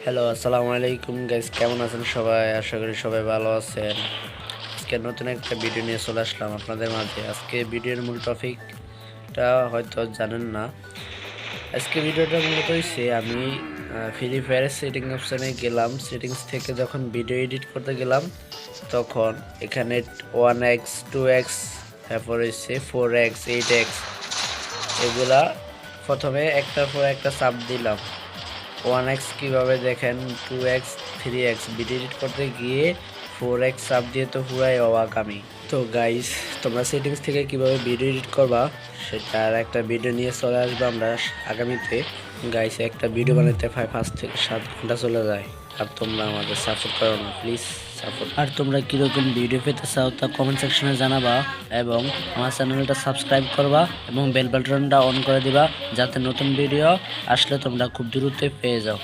Hello, আসসালামু আলাইকুম guys, কেমন আছেন সবাই? আশা করি সবাই ভালো আছেন। আজকে নতুন একটা ভিডিও নিয়ে চলে আসলাম আপনাদের মাঝে। আজকে ভিডিওর মূল টপিকটা হয়তো জানেন না। আজকে ভিডিওটা মূলত হচ্ছে আমি ফ্রি ফায়ারের সেটিং অপশানে গেলাম। সেটিংস থেকে যখন ভিডিও এডিট করতে গেলাম তখন এখানে 1x 2x তারপর হচ্ছে 4x 8x এগুলা প্রথমে একটার পর একটা চাপ দিলাম। 1x কিভাবে দেখেন, 2x 3x ভিডিও এডিট করতে গিয়ে 4x সাব দিয়ে তো পুরাই অবাক আমি। তো গাইস, তোমরা সেটিংস থেকে কিভাবে ভিডিও এডিট করবা সেটার একটা ভিডিও নিয়ে চলে আসবো আমরা আগামীতে। গাইস, একটা ভিডিও বানাতে 5 থেকে 7 ঘন্টা চলে যায়, আর তোমরা আমাদের সাপোর্ট করো না, প্লিজ সাপোর্ট। আর তোমরা কিরকম ভিডিও পেতে চাও তা কমেন্ট সেকশনে জানাবা, এবং আমার চ্যানেলটা সাবস্ক্রাইব করবা এবং বেল বাটনটা অন করে দিবা, যাতে নতুন ভিডিও আসলে তোমরা খুব দ্রুতই পেয়ে যাও।